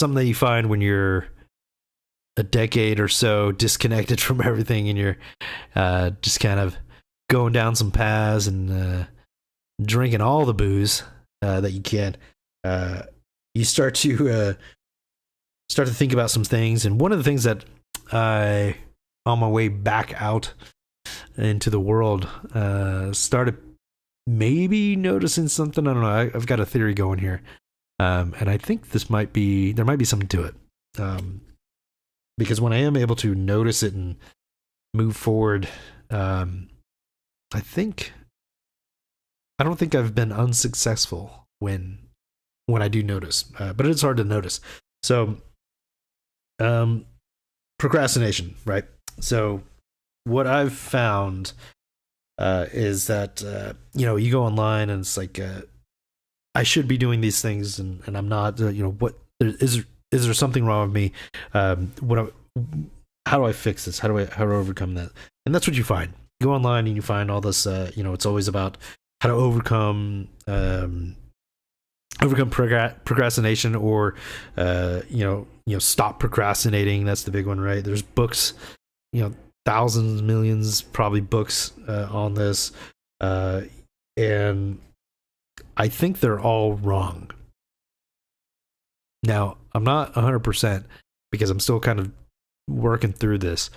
something that you find when you're a decade or so disconnected from everything, and you're just kind of going down some paths and drinking all the booze that you can. You start to think about some things, and one of the things that I, on my way back out into the world, started maybe noticing something. I don't know. I've got a theory going here, and I think there might be something to it. Because when I am able to notice it and move forward, I don't think I've been unsuccessful when I do notice, but it's hard to notice. So, procrastination, right? So what I've found is that, you go online and it's like, I should be doing these things and I'm not, is there something wrong with me? How do I fix this? How do I overcome that? And that's what you find. You go online and you find all this, it's always about how to overcome procrastination, or stop procrastinating. That's the big one, right? There's books, thousands, millions, probably books on this, and I think they're all wrong. Now, I'm not 100% because I'm still kind of working through this,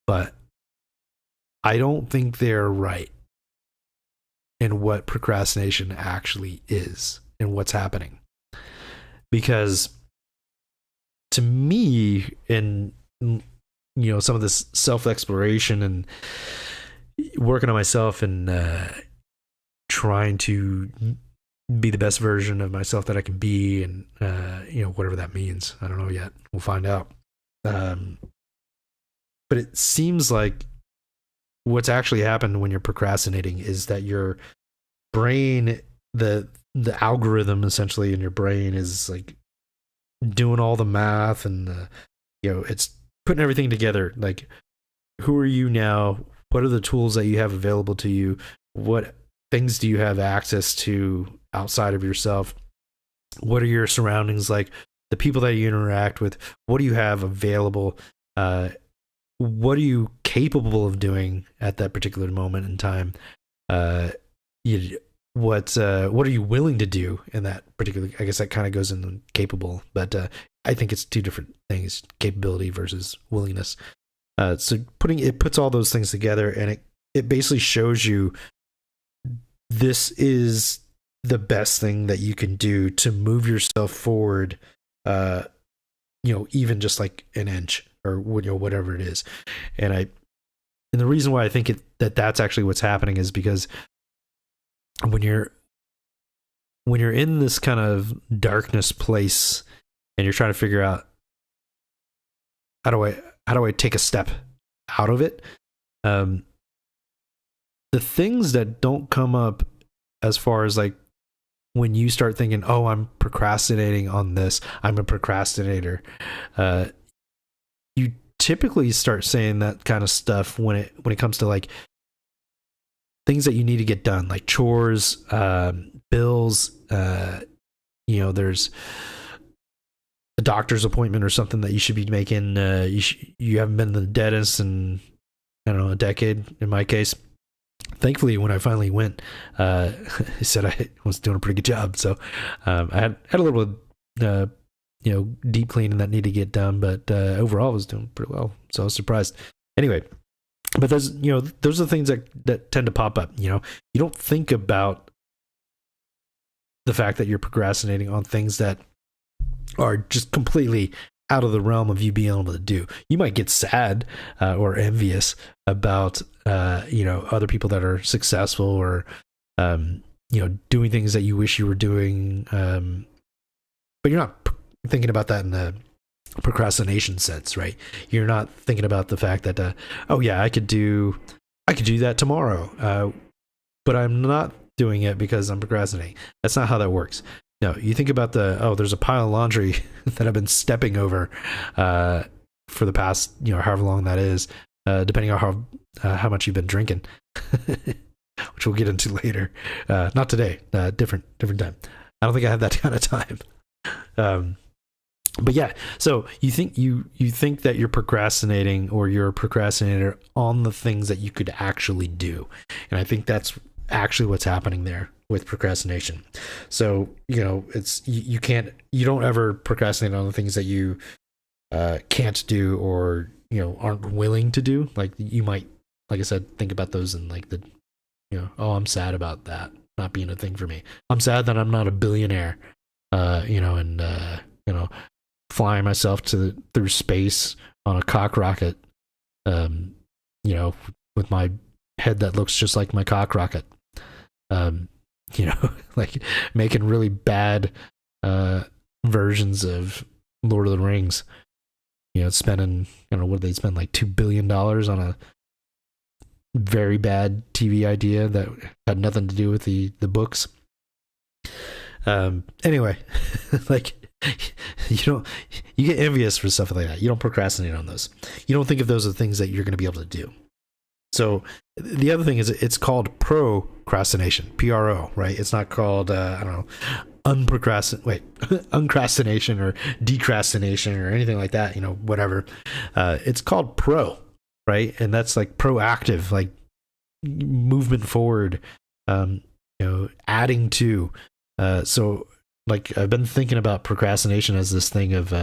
but I don't think they're right in what procrastination actually is and what's happening. Because to me, in some of this self-exploration and working on myself and trying to be the best version of myself that I can be, and whatever that means, I don't know yet. We'll find out. But it seems like what's actually happened when you're procrastinating is that your brain, the algorithm essentially in your brain is like doing all the math and it's putting everything together. Like, who are you now? What are the tools that you have available to you? What things do you have access to outside of yourself? What are your surroundings like? The people that you interact with, what do you have available? What are you capable of doing at that particular moment in time? What are you willing to do in that particular? I guess that kind of goes into capable, but I think it's two different things: capability versus willingness. So it puts all those things together, and it basically shows you this is the best thing that you can do to move yourself forward. Even just like an inch or whatever it is. And the reason why I think that's actually what's happening is because when you're in this kind of darkness place and you're trying to figure out how do I take a step out of it, the things that don't come up as far as like when you start thinking, oh, I'm procrastinating on this, I'm a procrastinator, you typically start saying that kind of stuff when it comes to like things that you need to get done, like chores, bills, there's a doctor's appointment or something that you should be making. You haven't been to the dentist in, I don't know, a decade in my case. Thankfully, when I finally went, he said I was doing a pretty good job. So I had a little deep cleaning that needed to get done, but overall I was doing pretty well. So I was surprised. Anyway, but those are the things that tend to pop up. You don't think about the fact that you're procrastinating on things that are just completely out of the realm of you being able to do. You might get sad or envious about other people that are successful or doing things that you wish you were doing, but you're not thinking about that in the procrastination sense, right? You're not thinking about the fact that oh yeah, I could do that tomorrow, but I'm not doing it because I'm procrastinating. That's not how that works. No, you think about there's a pile of laundry that I've been stepping over for the past, however long that is, depending on how much you've been drinking, which we'll get into later. Not today, different time. I don't think I have that kind of time. But yeah, so you think that you're procrastinating, or you're a procrastinator on the things that you could actually do. And I think that's actually what's happening there with procrastination. So, it's you don't ever procrastinate on the things that you can't do, or aren't willing to do. Like, you might, like I said, think about those in like the oh, I'm sad about that not being a thing for me. I'm sad that I'm not a billionaire, and flying myself through space on a cock rocket, with my head that looks just like my cock rocket, like making really bad versions of Lord of the Rings, spending, what did they spend, like $2 billion on a very bad TV idea that had nothing to do with the books. Anyway, like, you get envious for stuff like that. You don't procrastinate on those. You don't think of those as things that you're going to be able to do. So the other thing is, it's called procrastination, PRO, right? It's not called, uncrastination or decrastination or anything like that, whatever. It's called pro, right? And that's like proactive, like movement forward, adding to. So like, I've been thinking about procrastination as this thing of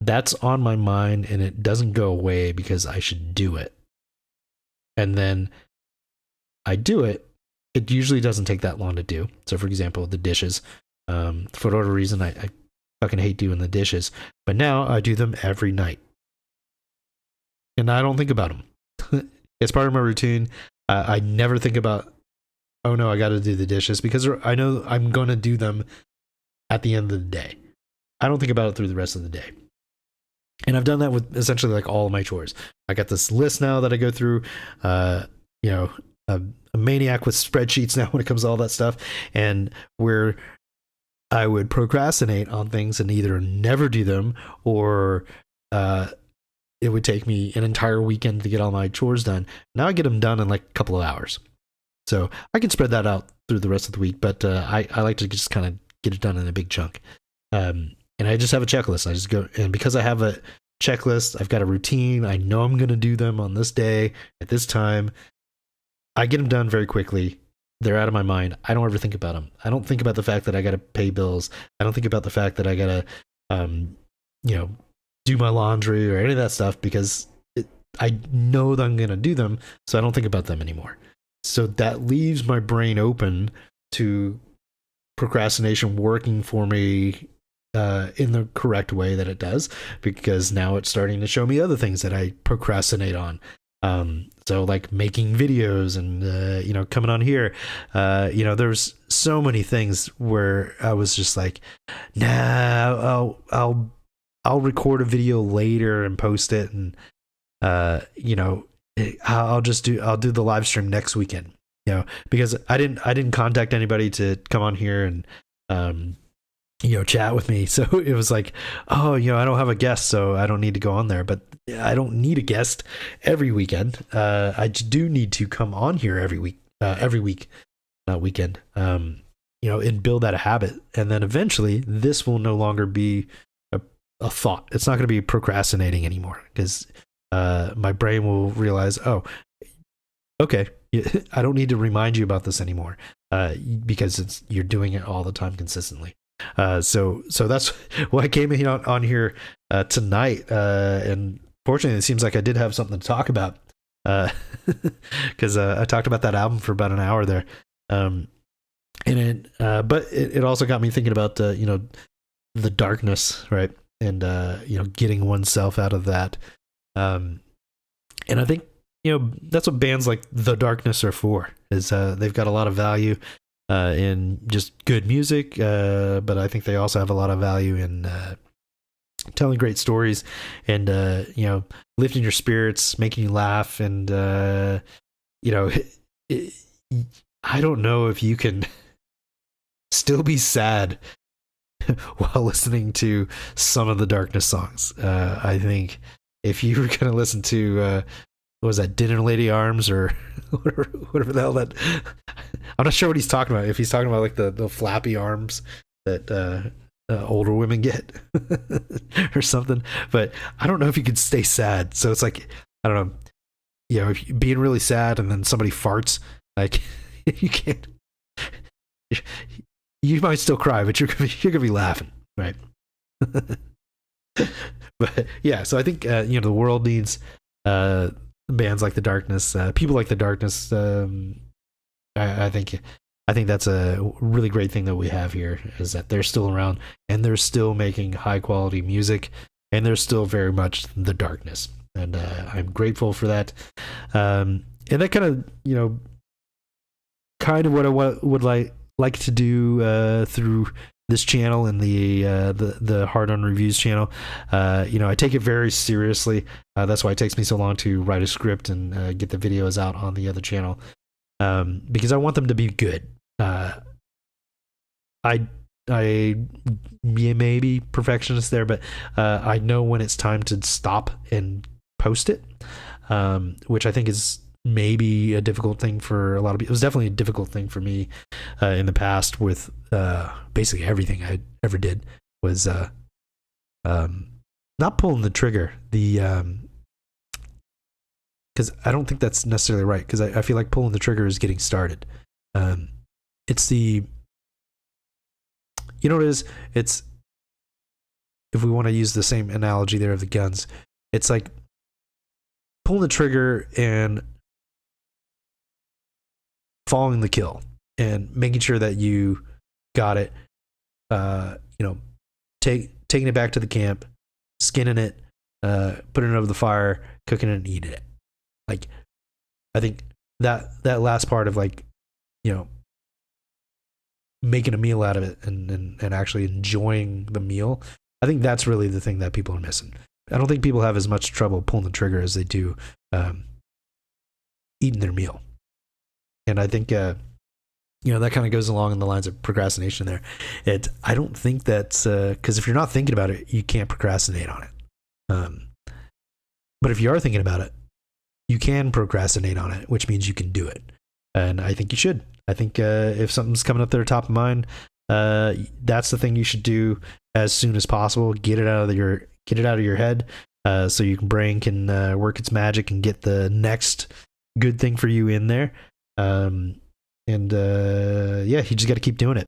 that's on my mind and it doesn't go away because I should do it. And then I do it. It usually doesn't take that long to do. So for example, the dishes, for whatever reason, I fucking hate doing the dishes, but now I do them every night. And I don't think about them. It's part of my routine. I never think about, oh no, I got to do the dishes, because I know I'm going to do them at the end of the day. I don't think about it through the rest of the day. And I've done that with essentially like all of my chores. I got this list now that I go through, a maniac with spreadsheets now when it comes to all that stuff, and where I would procrastinate on things and either never do them, or it would take me an entire weekend to get all my chores done. Now I get them done in like a couple of hours. So I can spread that out through the rest of the week, but I like to just kind of get it done in a big chunk. And I just have a checklist. I just go, and because I have a checklist, I've got a routine. I know I'm going to do them on this day at this time. I get them done very quickly. They're out of my mind. I don't ever think about them. I don't think about the fact that I got to pay bills. I don't think about the fact that I got to, do my laundry or any of that stuff, because I know that I'm going to do them. So I don't think about them anymore. So that leaves my brain open to procrastination working for me in the correct way that it does, because now it's starting to show me other things that I procrastinate on. So like making videos and, coming on here, there's so many things where I was just like, nah, I'll record a video later and post it. And, I'll do the live stream next weekend, because I didn't contact anybody to come on here and, chat with me. So it was like, oh, I don't have a guest, so I don't need to go on there. But I don't need a guest every weekend. I do need to come on here every week, not weekend, and build that habit. And then eventually this will no longer be a thought. It's not going to be procrastinating anymore, because my brain will realize, oh, okay, I don't need to remind you about this anymore, because you're doing it all the time consistently. So that's why I came in on here tonight, and fortunately it seems like I did have something to talk about, because I talked about that album for about an hour there, but it also got me thinking about the darkness, right? And getting oneself out of that, and I think that's what bands like The Darkness are for, is they've got a lot of value in just good music, but I think they also have a lot of value in telling great stories and lifting your spirits, making you laugh, and I don't know if you can still be sad while listening to some of the Darkness songs. I think if you were going to listen to what was that, Dinner Lady Arms, or whatever the hell that, I'm not sure what he's talking about. If he's talking about like the flappy arms that older women get or something. But I don't know if you could stay sad. So it's like, I don't know, you know, if being really sad and then somebody farts, like you can't, you might still cry, but you're gonna be laughing, right? But yeah, so I think you know, the world needs bands like The Darkness, people like The Darkness. I think that's a really great thing that we have here, is that they're still around and they're still making high quality music, and they're still very much The Darkness, and I'm grateful for that. And that kind of, you know, kind of what I would like to do through this channel and the Hard on Reviews channel. You know, I take it very seriously. That's why it takes me so long to write a script and get the videos out on the other channel, because I want them to be good. I may be perfectionist there, but I know when it's time to stop and post it, which I think is maybe a difficult thing for a lot of people. It was definitely a difficult thing for me in the past with basically everything I ever did was not pulling the trigger. Because I don't think that's necessarily right, because I feel like pulling the trigger is getting started. It's the, you know what it is? It's, if we want to use the same analogy there of the guns, it's like pulling the trigger and following the kill and making sure that you got it, you know, taking it back to the camp, skinning it, putting it over the fire, cooking it and eating it. Like, I think that last part of, like, you know, making a meal out of it and actually enjoying the meal, I think that's really the thing that people are missing. I don't think people have as much trouble pulling the trigger as they do eating their meal. And I think, you know, that kind of goes along in the lines of procrastination there. I don't think that's, because if you're not thinking about it, you can't procrastinate on it. But if you are thinking about it, you can procrastinate on it, which means you can do it. And I think you should. I think if something's coming up there top of mind, that's the thing you should do as soon as possible. Get it out of your head, so your brain can work its magic and get the next good thing for you in there. Yeah, you just got to keep doing it.